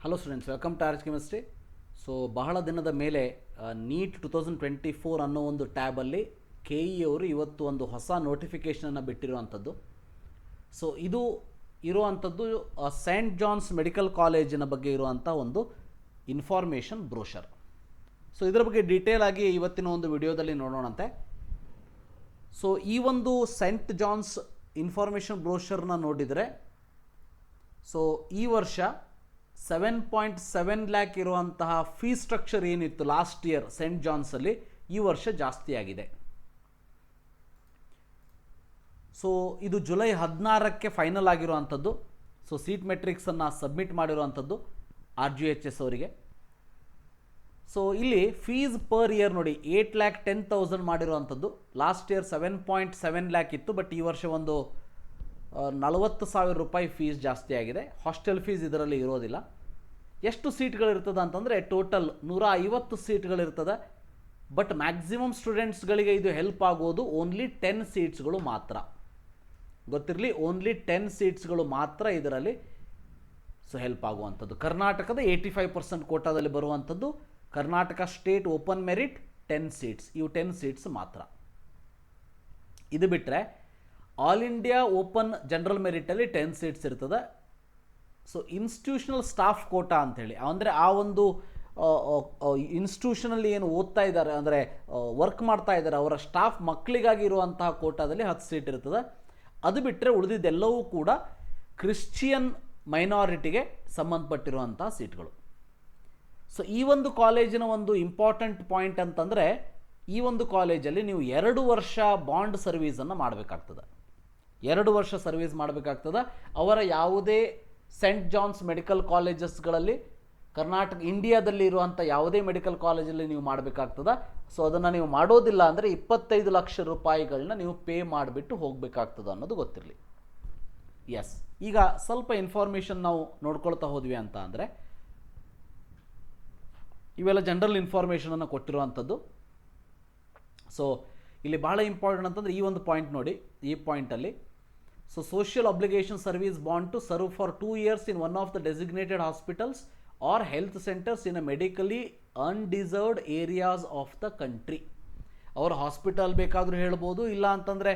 Hello students, welcome to arch chemistry. So ಬಹಳ ದಿನದ ಮೇಲೆ ನೀಟ್ 2024 ಅನ್ನೋ ಒಂದು ಟ್ಯಾಬಲ್ಲಿ ಕೆ ಇ ಅವರು ಇವತ್ತು ಒಂದು ಹೊಸ ನೋಟಿಫಿಕೇಷನನ್ನು ಬಿಟ್ಟಿರುವಂಥದ್ದು. ಸೊ ಇದು ಇರುವಂಥದ್ದು ಸೈಂಟ್ ಜಾನ್ಸ್ ಮೆಡಿಕಲ್ ಕಾಲೇಜಿನ ಬಗ್ಗೆ ಇರುವಂಥ ಒಂದು ಇನ್ಫಾರ್ಮೇಷನ್ ಬ್ರೋಷರ್. ಸೊ ಇದರ ಬಗ್ಗೆ ಡೀಟೇಲ್ ಆಗಿ ಇವತ್ತಿನ ಒಂದು ವಿಡಿಯೋದಲ್ಲಿ ನೋಡೋಣಂತೆ. ಸೊ ಈ ಒಂದು ಸೈಂಟ್ ಜಾನ್ಸ್ ಇನ್ಫಾರ್ಮೇಷನ್ ಬ್ರೋಷರ್ನ ನೋಡಿದರೆ, ಸೊ ಈ ವರ್ಷ 7.7 ಲ್ಯಾಕ್ ಇರುವಂತಹ ಫೀ ಸ್ಟ್ರಕ್ಚರ್ ಏನಿತ್ತು ಲಾಸ್ಟ್ ಇಯರ್ ಸೆಂಟ್ ಜಾನ್ಸಲ್ಲಿ, ಈ ವರ್ಷ ಜಾಸ್ತಿ ಆಗಿದೆ. ಸೊ ಇದು ಜುಲೈ 16ಕ್ಕೆ ಫೈನಲ್ ಆಗಿರುವಂಥದ್ದು. ಸೊ ಸೀಟ್ ಮೆಟ್ರಿಕ್ಸನ್ನು ಸಬ್ಮಿಟ್ ಮಾಡಿರುವಂಥದ್ದು RGHS ಅವರಿಗೆ. ಸೊ ಇಲ್ಲಿ ಫೀಸ್ ಪರ್ ಇಯರ್ ನೋಡಿ 8,10,000 ಮಾಡಿರುವಂಥದ್ದು. ಲಾಸ್ಟ್ ಇಯರ್ 7.7 ಲ್ಯಾಕ್ ಇತ್ತು, ಬಟ್ ಈ ವರ್ಷ ಒಂದು 40,000 ರೂಪಾಯಿ ಫೀಸ್ ಜಾಸ್ತಿ ಆಗಿದೆ. ಹಾಸ್ಟೆಲ್ ಫೀಸ್ ಇದರಲ್ಲಿ ಇರೋದಿಲ್ಲ. ಎಷ್ಟು ಸೀಟ್ಗಳಿರ್ತದೆ ಅಂತಂದರೆ ಟೋಟಲ್ 150 ಸೀಟ್ಗಳಿರ್ತದೆ. ಬಟ್ ಮ್ಯಾಕ್ಸಿಮಮ್ ಸ್ಟೂಡೆಂಟ್ಸ್ಗಳಿಗೆ ಇದು ಹೆಲ್ಪ್ ಆಗೋದು ಓನ್ಲಿ 10 ಸೀಟ್ಸ್ಗಳು ಮಾತ್ರ. ಗೊತ್ತಿರಲಿ, ಓನ್ಲಿ 10 ಸೀಟ್ಸ್ಗಳು ಮಾತ್ರ ಇದರಲ್ಲಿ ಸೊ ಹೆಲ್ಪ್ ಆಗುವಂಥದ್ದು. ಕರ್ನಾಟಕದ 85% ಕೋಟಾದಲ್ಲಿ ಬರುವಂಥದ್ದು. Karnataka state open merit 10 seats, ಇವು 10 ಸೀಟ್ಸ್ ಮಾತ್ರ. ಇದು ಬಿಟ್ಟರೆ ಆಲ್ ಇಂಡಿಯಾ ಓಪನ್ ಜನರಲ್ ಮೆರಿಟಲ್ಲಿ 10 ಸೀಟ್ಸ್ ಇರ್ತದೆ. ಸೊ ಇನ್ಸ್ಟಿಟ್ಯೂಷನಲ್ ಸ್ಟಾಫ್ ಕೋಟಾ ಅಂಥೇಳಿ, ಅಂದರೆ ಆ ಒಂದು ಇನ್ಸ್ಟಿಟ್ಯೂಷನಲ್ಲಿ ಏನು ಓದ್ತಾ ಇದ್ದಾರೆ, ಅಂದರೆ ವರ್ಕ್ ಮಾಡ್ತಾ ಇದ್ದಾರೆ, ಅವರ ಸ್ಟಾಫ್ ಮಕ್ಕಳಿಗಾಗಿ ಇರುವಂತಹ ಕೋಟಾದಲ್ಲಿ 10 ಸೀಟ್ ಇರ್ತದೆ. ಅದು ಬಿಟ್ಟರೆ ಉಳಿದಿದ್ದೆಲ್ಲವೂ ಕೂಡ ಕ್ರಿಶ್ಚಿಯನ್ ಮೈನಾರಿಟಿಗೆ ಸಂಬಂಧಪಟ್ಟಿರುವಂತಹ ಸೀಟ್ಗಳು. ಸೊ ಈ ಒಂದು ಕಾಲೇಜಿನ ಒಂದು ಇಂಪಾರ್ಟೆಂಟ್ ಪಾಯಿಂಟ್ ಅಂತಂದರೆ, ಈ ಒಂದು ಕಾಲೇಜಲ್ಲಿ ನೀವು 2 ವರ್ಷ ಬಾಂಡ್ ಸರ್ವೀಸನ್ನು ಮಾಡಬೇಕಾಗ್ತದೆ. 2 ವರ್ಷ ಸರ್ವೀಸ್ ಮಾಡಬೇಕಾಗ್ತದೆ. ಅವರ ಯಾವುದೇ ಸೆಂಟ್ ಜಾನ್ಸ್ ಮೆಡಿಕಲ್ ಕಾಲೇಜಸ್ಗಳಲ್ಲಿ, ಕರ್ನಾಟಕ ಇಂಡಿಯಾದಲ್ಲಿ ಇರುವಂಥ ಯಾವುದೇ ಮೆಡಿಕಲ್ ಕಾಲೇಜಲ್ಲಿ ನೀವು ಮಾಡಬೇಕಾಗ್ತದೆ. ಸೊ ಅದನ್ನು ನೀವು ಮಾಡೋದಿಲ್ಲ ಅಂದರೆ 25 ಲಕ್ಷ ರೂಪಾಯಿಗಳನ್ನ ನೀವು ಪೇ ಮಾಡಿಬಿಟ್ಟು ಹೋಗಬೇಕಾಗ್ತದೆ ಅನ್ನೋದು ಗೊತ್ತಿರಲಿ. ಎಸ್, ಈಗ ಸ್ವಲ್ಪ ಇನ್ಫಾರ್ಮೇಷನ್ ನಾವು ನೋಡ್ಕೊಳ್ತಾ ಹೋದ್ವಿ ಅಂತ ಅಂದರೆ, ಇವೆಲ್ಲ ಜನರಲ್ ಇನ್ಫಾರ್ಮೇಷನನ್ನು ಕೊಟ್ಟಿರುವಂಥದ್ದು. ಸೊ ಇಲ್ಲಿ ಭಾಳ ಇಂಪಾರ್ಟೆಂಟ್ ಅಂತಂದರೆ ಈ ಒಂದು ಪಾಯಿಂಟ್ ನೋಡಿ, ಈ ಪಾಯಿಂಟಲ್ಲಿ so social obligation service bond to serve for 2 years in one of the designated hospitals or health centres in a medically underserved areas of the country. ಅವರ ಹಾಸ್ಪಿಟಲ್ ಬೇಕಾದರೂ ಹೇಳ್ಬೋದು, ಇಲ್ಲ ಅಂತಂದರೆ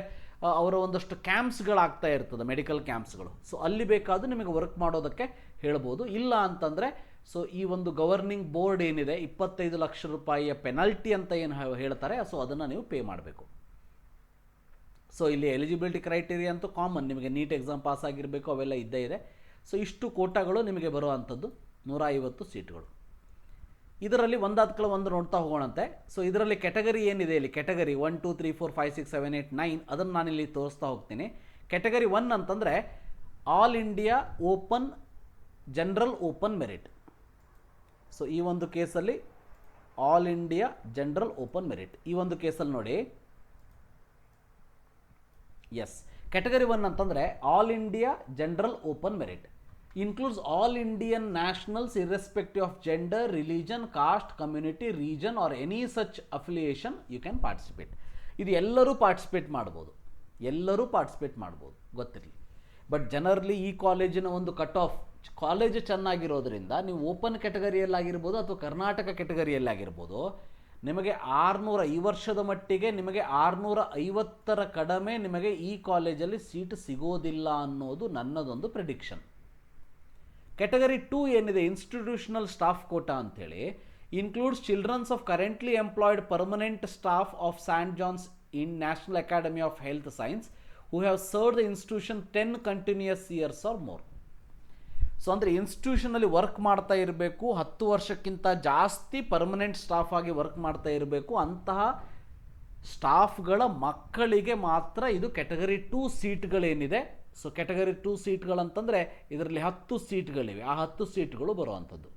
ಅವರ ಒಂದಷ್ಟು ಕ್ಯಾಂಪ್ಸ್ಗಳಾಗ್ತಾ ಇರ್ತದೆ, ಮೆಡಿಕಲ್ ಕ್ಯಾಂಪ್ಸ್ಗಳು. ಸೊ ಅಲ್ಲಿ ಬೇಕಾದರೂ ನಿಮಗೆ ವರ್ಕ್ ಮಾಡೋದಕ್ಕೆ ಹೇಳ್ಬೋದು. ಇಲ್ಲ ಅಂತಂದರೆ ಸೊ ಈ ಒಂದು ಗವರ್ನಿಂಗ್ ಬೋರ್ಡ್ ಏನಿದೆ 25 ಲಕ್ಷ ರೂಪಾಯಿಯ ಪೆನಲ್ಟಿ ಅಂತ ಏನು ಹೇಳ್ತಾರೆ, ಸೊ ಅದನ್ನು ನೀವು ಪೇ ಮಾಡಬೇಕು. ಸೊ ಇಲ್ಲಿ ಎಲಿಜಿಬಿಲಿಟಿ ಕ್ರೈಟೀರಿಯಾ ಅಂತೂ ಕಾಮನ್, ನಿಮಗೆ ನೀಟ್ ಎಕ್ಸಾಮ್ ಪಾಸ್ ಆಗಿರಬೇಕು, ಅವೆಲ್ಲ ಇದ್ದೇ ಇದೆ. ಸೊ ಇಷ್ಟು ಕೋಟಾಗಳು ನಿಮಗೆ ಬರುವಂಥದ್ದು 150 ಸೀಟ್ಗಳು. ಇದರಲ್ಲಿ ಒಂದಾದ ಒಂದು ನೋಡ್ತಾ ಹೋಗೋಣಂತೆ. ಸೊ ಇದರಲ್ಲಿ ಕೆಟಗರಿ ಏನಿದೆ, ಇಲ್ಲಿ ಕೆಟಗರಿ 1 2 3 4 5 6 7 8 9 ಅದನ್ನು ನಾನಿಲ್ಲಿ ತೋರಿಸ್ತಾ ಹೋಗ್ತೀನಿ. ಕೆಟಗರಿ 1 ಅಂತಂದರೆ all India open general open merit. So ಈ ಒಂದು ಕೇಸಲ್ಲಿ all India general open merit, ಈ ಒಂದು ಕೇಸಲ್ಲಿ ನೋಡಿ. ಎಸ್, ಕೆಟಗರಿ 1 ಅಂತಂದರೆ all India general open merit includes all Indian nationals irrespective of gender, religion, caste, community, region or any such affiliation you can participate. ಇದು ಎಲ್ಲರೂ ಪಾರ್ಟಿಸಿಪೇಟ್ ಮಾಡ್ಬೋದು, ಎಲ್ಲರೂ participate ಮಾಡ್ಬೋದು, ಗೊತ್ತಿರಲಿ. ಬಟ್ ಜನರಲಿ ಈ ಕಾಲೇಜಿನ ಒಂದು ಕಟ್ ಆಫ್, ಕಾಲೇಜು ಚೆನ್ನಾಗಿರೋದ್ರಿಂದ ನೀವು ಓಪನ್ ಕೆಟಗರಿಯಲ್ಲಾಗಿರ್ಬೋದು ಅಥವಾ ಕರ್ನಾಟಕ ಕೆಟಗರಿಯಲ್ಲಾಗಿರ್ಬೋದು, ನಿಮಗೆ 600 ಈ ವರ್ಷದ ಮಟ್ಟಿಗೆ ನಿಮಗೆ 650ರ ಕಡಿಮೆ ನಿಮಗೆ ಈ ಕಾಲೇಜಲ್ಲಿ ಸೀಟ್ ಸಿಗೋದಿಲ್ಲ ಅನ್ನೋದು ನನ್ನದೊಂದು ಪ್ರಿಡಿಕ್ಷನ್. ಕೆಟಗರಿ 2 ಏನಿದೆ, ಇನ್ಸ್ಟಿಟ್ಯೂಷನಲ್ ಸ್ಟಾಫ್ ಕೋಟಾ ಅಂಥೇಳಿ, includes childrens of currently employed permanent staff of Saint John's in National Academy of Health Science who have served the institution 10 continuous years or more. So ಅಂದರೆ ಇನ್ಸ್ಟಿಟ್ಯೂಷನಲ್ಲಿ work ಮಾಡ್ತಾ ಇರಬೇಕು, 10 ವರ್ಷಕ್ಕಿಂತ ಜಾಸ್ತಿ permanent staff ಆಗಿ work ಮಾಡ್ತಾ ಇರಬೇಕು. ಅಂತಹ ಸ್ಟಾಫ್ಗಳ ಮಕ್ಕಳಿಗೆ ಮಾತ್ರ ಇದು ಕೆಟಗರಿ 2 ಸೀಟ್ಗಳೇನಿದೆ. ಸೊ ಕೆಟಗರಿ 2 ಸೀಟ್ಗಳಂತಂದರೆ ಇದರಲ್ಲಿ 10 ಸೀಟ್ಗಳಿವೆ, ಆ 10 ಸೀಟ್ಗಳು ಬರುವಂಥದ್ದು.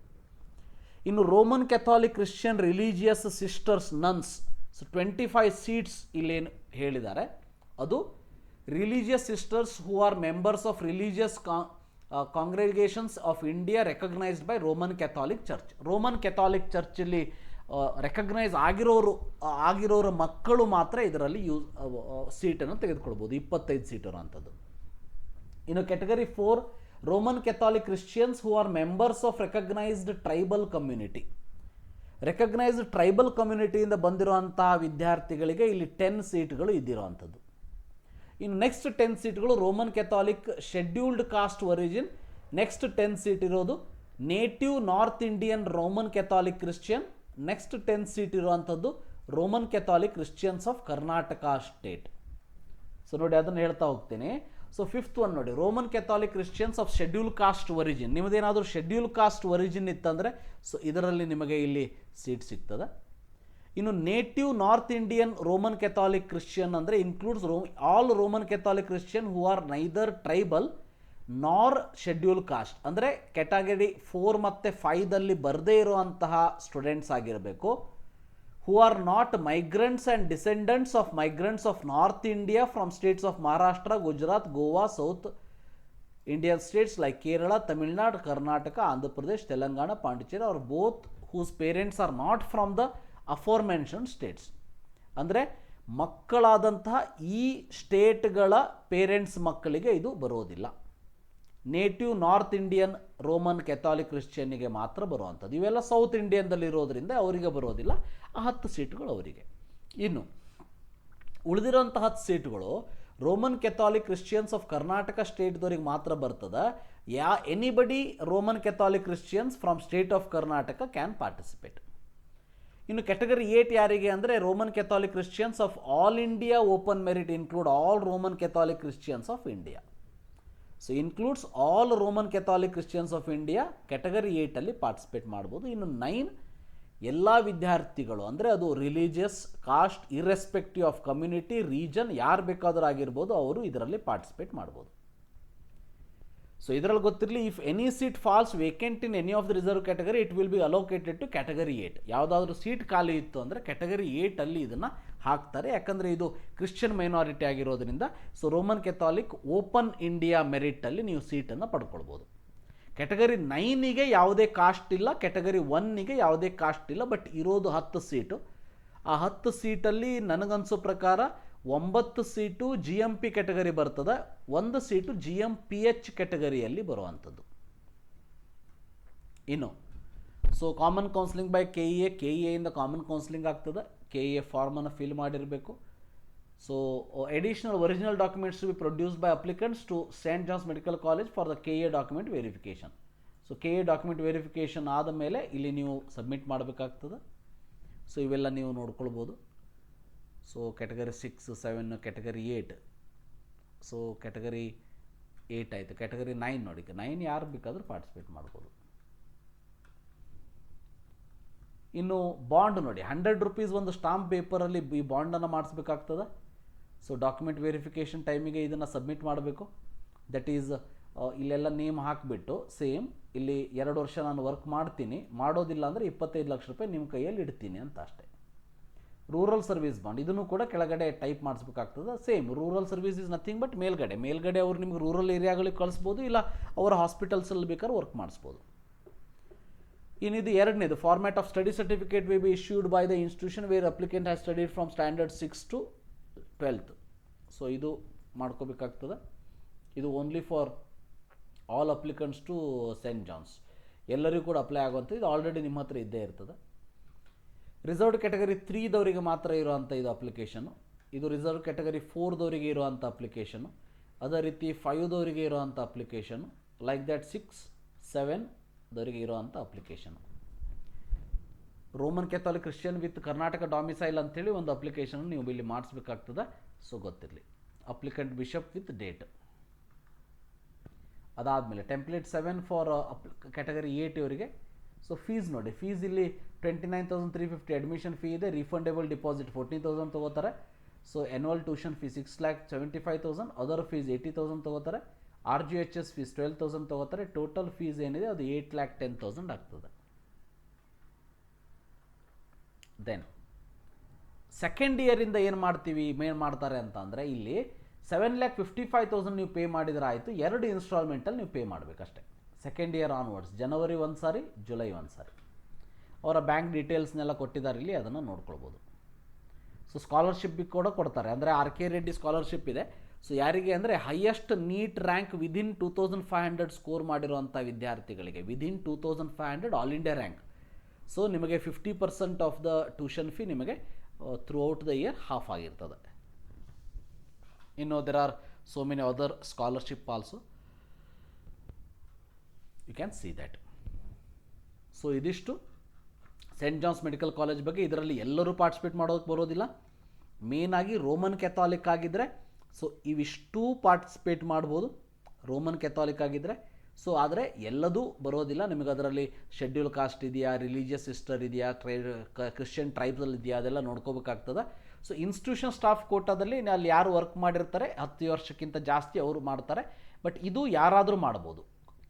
ಇನ್ನು Roman Catholic Christian religious sisters nuns, so 25 seats ಇಲ್ಲೇನು ಹೇಳಿದ್ದಾರೆ, ಅದು religious sisters who are members of religious congregations of India recognised by Roman Catholic church. Roman Catholic ಚರ್ಚಲ್ಲಿ ರೆಕಗ್ನೈಸ್ ಆಗಿರೋರ ಮಕ್ಕಳು ಮಾತ್ರ ಇದರಲ್ಲಿ ಸೀಟನ್ನು ತೆಗೆದುಕೊಳ್ಬೋದು, 25 ಸೀಟರು ಅಂಥದ್ದು. ಇನ್ನು category 4 Roman Catholic Christians who are members of recognised tribal community. Recognised tribal ಕಮ್ಯುನಿಟಿಯಿಂದ ಬಂದಿರುವಂತಹ ವಿದ್ಯಾರ್ಥಿಗಳಿಗೆ ಇಲ್ಲಿ 10 ಸೀಟ್ಗಳು ಇದ್ದಿರುವಂಥದ್ದು. ಇನ್ನು ನೆಕ್ಸ್ಟ್ 10 ಸೀಟ್ಗಳು Roman Catholic scheduled caste origin. Next 10 seat ಇರೋದು native North Indian Roman Catholic Christian. Next 10 seat ಇರುವಂಥದ್ದು Roman Catholic Christians of Karnataka state. So ನೋಡಿ ಅದನ್ನು ಹೇಳ್ತಾ ಹೋಗ್ತೀನಿ. ಸೊ ಫಿಫ್ತ್ ಒನ್ ನೋಡಿ, Roman Catholic Christians of schedule caste origin. ನಿಮ್ಮದೇನಾದರೂ schedule caste origin ಇತ್ತಂದರೆ so ಇದರಲ್ಲಿ ನಿಮಗೆ ಇಲ್ಲಿ ಸೀಟ್ ಸಿಗ್ತದೆ. ಇನ್ನು native North Indian Roman Catholic Christian ಅಂದರೆ includes all Roman Catholic Christian who are neither tribal nor schedule caste. ಅಂದರೆ ಕ್ಯಾಟಗರಿ 4 ಮತ್ತು 5ದಲ್ಲಿ ಬರದೇ ಇರುವಂತಹ ಸ್ಟೂಡೆಂಟ್ಸ್ ಆಗಿರಬೇಕು. Who are not migrants and descendants of migrants of North India from states of Maharashtra, Gujarat, Goa, South Indian states like Kerala, Tamil Nadu, Karnataka, Andhra Pradesh, Telangana, Pondicherry or both whose parents are not from the aforementioned states. ಅಂದರೆ ಮಕ್ಕಳಾದಂತಹ ಈ ಸ್ಟೇಟ್ಗಳ ಪೇರೆಂಟ್ಸ್ ಮಕ್ಕಳಿಗೆ ಇದು ಬರೋದಿಲ್ಲ. ನೇಟಿವ್ ನಾರ್ತ್ ಇಂಡಿಯನ್ ರೋಮನ್ ಕೆಥಾಲಿಕ್ ಕ್ರಿಶ್ಚಿಯನ್ನಿಗೆ ಮಾತ್ರ ಬರುವಂಥದ್ದು. ಇವೆಲ್ಲ ಸೌತ್ ಇಂಡಿಯನ್ದಲ್ಲಿ ಇರೋದರಿಂದ ಅವರಿಗೆ ಬರೋದಿಲ್ಲ. ಆ 10 ಸೀಟುಗಳು ಅವರಿಗೆ. ಇನ್ನು ಉಳಿದಿರೋಂಥ 10 ಸೀಟುಗಳು Roman Catholic Christians of Karnataka ಸ್ಟೇಟ್ದವ್ರಿಗೆ ಮಾತ್ರ ಬರ್ತದೆ. Anybody Roman Catholic Christians from state of Karnataka can participate. ಇನ್ನು ಕ್ಯಾಟಗರಿ 8 ಯಾರಿಗೆ ಅಂದರೆ Roman Catholic Christians of all India open merit include all Roman Catholic Christians of India. So includes all Roman Catholic Christians of India category 8ಅಲ್ಲಿ participate ಮಾಡ್ಬೋದು. ಇನ್ನು 9 ಎಲ್ಲ ವಿದ್ಯಾರ್ಥಿಗಳು ಅಂದರೆ ಅದು religious caste irrespective of community region ಯಾರು ಬೇಕಾದರೂ ಆಗಿರ್ಬೋದು, ಅವರು ಇದರಲ್ಲಿ ಪಾರ್ಟಿಸಿಪೇಟ್ ಮಾಡ್ಬೋದು. ಸೊ ಇದರಲ್ಲಿ ಗೊತ್ತಿರಲಿ, if any seat falls vacant in any of the reserve category it will be allocated to category 8. ಯಾವುದಾದ್ರೂ ಸೀಟ್ ಖಾಲಿ ಇತ್ತು ಅಂದರೆ ಕ್ಯಾಟಗರಿ 8ಅಲ್ಲಿ ಇದನ್ನು ಹಾಕ್ತಾರೆ. ಯಾಕಂದರೆ ಇದು ಕ್ರಿಶ್ಚಿಯನ್ ಮೈನಾರಿಟಿ ಆಗಿರೋದ್ರಿಂದ. ಸೊ ರೋಮನ್ ಕೆಥಾಲಿಕ್ ಓಪನ್ ಇಂಡಿಯಾ ಮೆರಿಟಲ್ಲಿ ನೀವು ಸೀಟನ್ನು ಪಡ್ಕೊಳ್ಬೋದು. ಕ್ಯಾಟಗರಿ 9ಗೆ ಯಾವುದೇ ಕಾಸ್ಟ್ ಇಲ್ಲ, ಕ್ಯಾಟಗರಿ 1ಗೆ ಯಾವುದೇ ಕಾಸ್ಟ್ ಇಲ್ಲ. ಬಟ್ ಇರೋದು 10 ಸೀಟು. ಆ 10 ಸೀಟಲ್ಲಿ ನನಗನ್ಸೋ ಪ್ರಕಾರ 9 ಸೀಟು GMP ಕ್ಯಾಟಗರಿ ಬರ್ತದೆ, 1 ಸೀಟು GMPH ಕ್ಯಾಟಗರಿಯಲ್ಲಿ ಬರುವಂಥದ್ದು. ಇನ್ನು so common counselling by KEA ಇಂದ ಕಾಮನ್ ಕೌನ್ಸಿಲಿಂಗ್ ಆಗ್ತದೆ. KEA ಫಾರ್ಮನ್ನು ಫಿಲ್ ಮಾಡಿರಬೇಕು. So additional original documents to be produced by applicants to Saint John's medical college for the KEA document verification. So KEA document verification ಆದ ಮೇಲೆ ಇಲ್ಲಿ ನೀವು submit ಮಾಡಬೇಕಾಗ್ತದೆ. So ಇವೆಲ್ಲ ನೀವು ನೋಡ್ಕೊಳ್ಬೋದು. So category 6, 7, category 8. So category 8 ಆಯಿತು. ಕ್ಯಾಟಗರಿ 9 ನೋಡಿ, 9 ಯಾರು ಬೇಕಾದರೂ ಪಾರ್ಟಿಸಿಪೇಟ್ ಮಾಡ್ಬೋದು. ಇನ್ನು ಬಾಂಡ್ ನೋಡಿ, 100 ರೂಪೀಸ್ ಒಂದು ಸ್ಟಾಂಪ್ ಪೇಪರಲ್ಲಿ ಈ ಬಾಂಡನ್ನು ಮಾಡಿಸ್ಬೇಕಾಗ್ತದೆ. ಸೊ ಡಾಕ್ಯುಮೆಂಟ್ ವೆರಿಫಿಕೇಷನ್ ಟೈಮಿಗೆ ಇದನ್ನು ಸಬ್ಮಿಟ್ ಮಾಡಬೇಕು. ದಟ್ ಈಸ್ ಇಲ್ಲೆಲ್ಲ ನೇಮ್ ಹಾಕಿಬಿಟ್ಟು ಸೇಮ್ ಇಲ್ಲಿ 2 ವರ್ಷ ನಾನು ವರ್ಕ್ ಮಾಡ್ತೀನಿ, ಮಾಡೋದಿಲ್ಲ ಅಂದರೆ 25 ಲಕ್ಷ ರೂಪಾಯಿ ನಿಮ್ಮ ಕೈಯಲ್ಲಿ ಇಡ್ತೀನಿ ಅಂತ ಅಷ್ಟೇ. ರೂರಲ್ ಸರ್ವಿಸ್ ಬಾಂಡ್ ಇದನ್ನು ಕೂಡ ಕೆಳಗಡೆ ಟೈಪ್ ಮಾಡಿಸ್ಬೇಕಾಗ್ತದೆ. Same rural service is nothing but ಮೇಲ್ಗಡೆ ಅವರು ನಿಮಗೆ ರೂರಲ್ ಏರಿಯಾಗಳಿಗೆ ಕಳಿಸ್ಬೋದು, ಇಲ್ಲ ಅವರ ಹಾಸ್ಪಿಟಲ್ಸಲ್ಲಿ ಬೇಕಾದ್ರೆ ವರ್ಕ್ ಮಾಡಿಸ್ಬೋದು. ಇನ್ನಿದು 2ನೇದು format of study certificate will be issued by the institution where applicant has studied from standard 6 to 12th. So ಇದು ಮಾಡ್ಕೋಬೇಕಾಗ್ತದೆ. ಇದು only for all applicants to Saint John's, ಎಲ್ಲರಿಗೂ ಕೂಡ ಅಪ್ಲೈ ಆಗುವಂಥ. ಇದು ಆಲ್ರೆಡಿ ನಿಮ್ಮ ಹತ್ರ ಇದ್ದೇ ಇರ್ತದೆ. ರಿಸರ್ವ್ಡ್ ಕ್ಯಾಟಗರಿ 3ದವರಿಗೆ ಮಾತ್ರ ಇರುವಂಥ ಇದು ಅಪ್ಲಿಕೇಶನು. ಇದು ರಿಸರ್ವ್ ಕ್ಯಾಟಗರಿ 4ದವರಿಗೆ ಇರುವಂಥ ಅಪ್ಲಿಕೇಶನು. ಅದೇ ರೀತಿ 5ದವರಿಗೆ ಇರುವಂಥ ಅಪ್ಲಿಕೇಶನು. ಲೈಕ್ ದ್ಯಾಟ್ 6, 7ದವರಿಗೆ ಇರುವಂಥ application. Roman Catholic Christian with Karnataka domicile ಅಂತೇಳಿ ಒಂದು ಅಪ್ಲಿಕೇಶನ್ ನೀವು ಇಲ್ಲಿ ಮಾಡಿಸ್ಬೇಕಾಗ್ತದೆ. ಸೊ ಗೊತ್ತಿರಲಿ, ಅಪ್ಲಿಕೆಂಟ್ ಬಿಷಪ್ ವಿತ್ ಡೇಟ್. ಅದಾದಮೇಲೆ ಟೆಂಪ್ಲೇಟ್ 7 ಫಾರ್ ಕ್ಯಾಟಗರಿ 8 ಇವರಿಗೆ. ಸೊ ಫೀಸ್ ನೋಡಿ, ಫೀಸ್ ಇಲ್ಲಿ 29,350 ಅಡ್ಮಿಷನ್ ಫೀ ಇದೆ. ರಿಫಂಡೇಬಲ್ ಡಿಪಾಸಿಟ್ 14,000 ತೊಗೋತಾರೆ. So annual tuition fee 6,75,000, other fees 80,000 ತೊಗೋತಾರೆ. RGHS ಫೀಸ್ 12,000 ತೊಗೋತಾರೆ. ಟೋಟಲ್ ಫೀಸ್ ಏನಿದೆ ಅದು 8,10,000 ಆಗ್ತದೆ. ದೆನ್ ಸೆಕೆಂಡ್ ಇಯರಿಂದ ಏನು ಮಾಡ್ತಾರೆ ಅಂತ ಅಂದರೆ ಇಲ್ಲಿ 7,55,000 ನೀವು ಪೇ ಮಾಡಿದರೆ ಆಯಿತು. 2 ಇನ್ಸ್ಟಾಲ್ಮೆಂಟಲ್ಲಿ ನೀವು ಪೇ ಮಾಡಬೇಕಷ್ಟೆ. ಸೆಕೆಂಡ್ ಇಯರ್ ಆನ್ವರ್ಡ್ಸ್ ಜನವರಿ 1 ಸಾರಿ, ಜುಲೈ 1 ಸಾರಿ. ಅವರ ಬ್ಯಾಂಕ್ ಡೀಟೇಲ್ಸ್ನೆಲ್ಲ ಕೊಟ್ಟಿದ್ದಾರೆ ಇಲ್ಲಿ, ಅದನ್ನು ನೋಡ್ಕೊಳ್ಬೋದು. ಸೊ ಸ್ಕಾಲರ್ಶಿಪ್ ಕೂಡ ಕೊಡ್ತಾರೆ. ಅಂದರೆ RK ರೆಡ್ಡಿ ಸ್ಕಾಲರ್ಶಿಪ್ ಇದೆ. ಸೊ ಯಾರಿಗೆ ಅಂದರೆ highest NEET rank within 2500 score ಮಾಡಿರುವಂಥ ವಿದ್ಯಾರ್ಥಿಗಳಿಗೆ, within 2500 all India rank. So ನಿಮಗೆ 50% ಆಫ್ ದ ಟ್ಯೂಷನ್ ಫೀ ನಿಮಗೆ throughout the year half ಆಗಿರ್ತದೆ. ಇನ್ನು there are so many other scholarship also, you can see that. So ಇದಿಷ್ಟು Saint John's medical college ಬಗ್ಗೆ. ಇದರಲ್ಲಿ ಎಲ್ಲರೂ ಪಾರ್ಟಿಸಿಪೇಟ್ ಮಾಡೋದಕ್ಕೆ ಬರೋದಿಲ್ಲ. ಮೇನಾಗಿ ರೋಮನ್ ಕೆಥಾಲಿಕ್ ಆಗಿದ್ದರೆ ಸೊ ಇವಿಷ್ಟು ಪಾರ್ಟಿಸಿಪೇಟ್ ಮಾಡ್ಬೋದು, ರೋಮನ್ ಕೆಥಾಲಿಕ್ ಆಗಿದ್ದರೆ. ಸೊ ಆದರೆ ಎಲ್ಲದೂ ಬರೋದಿಲ್ಲ. ನಿಮಗೆ ಅದರಲ್ಲಿ ಶೆಡ್ಯೂಲ್ ಕಾಸ್ಟ್ ಇದೆಯಾ, ರಿಲಿಜಿಯಸ್ ಸಿಸ್ಟರ್ ಇದೆಯಾ, ಕ್ರಿಶ್ಚಿಯನ್ ಟ್ರೈಬ್ಸಲ್ಲಿ ಇದೆಯಾ, ಅದೆಲ್ಲ ನೋಡ್ಕೋಬೇಕಾಗ್ತದೆ. ಸೊ ಇನ್ಸ್ಟಿಟ್ಯೂಷನ್ ಸ್ಟಾಫ್ ಕೋಟಾದಲ್ಲಿ ಅಲ್ಲಿ ಯಾರು ವರ್ಕ್ ಮಾಡಿರ್ತಾರೆ 10 ವರ್ಷಕ್ಕಿಂತ ಜಾಸ್ತಿ ಅವರು ಮಾಡ್ತಾರೆ. ಬಟ್ ಇದು ಯಾರಾದರೂ ಮಾಡ್ಬೋದು.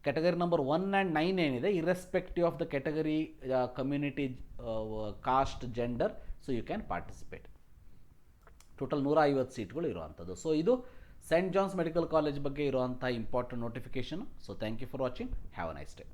ಕ್ಯಾಟಗರಿ ನಂಬರ್ 1 ಆ್ಯಂಡ್ 9 ಏನಿದೆ, irrespective of the category, community, caste, gender, so you can participate. Total 150 ಸೀಟ್ಗಳು ಇರುವಂಥದ್ದು. ಸೊ ಇದು ಸೆಂಟ್ ಜಾನ್ಸ್ ಮೆಡಿಕಲ್ ಕಾಲೇಜ್ ಬಗ್ಗೆ ಇರುವಂಥ important notification. So thank you for watching. Have a nice day.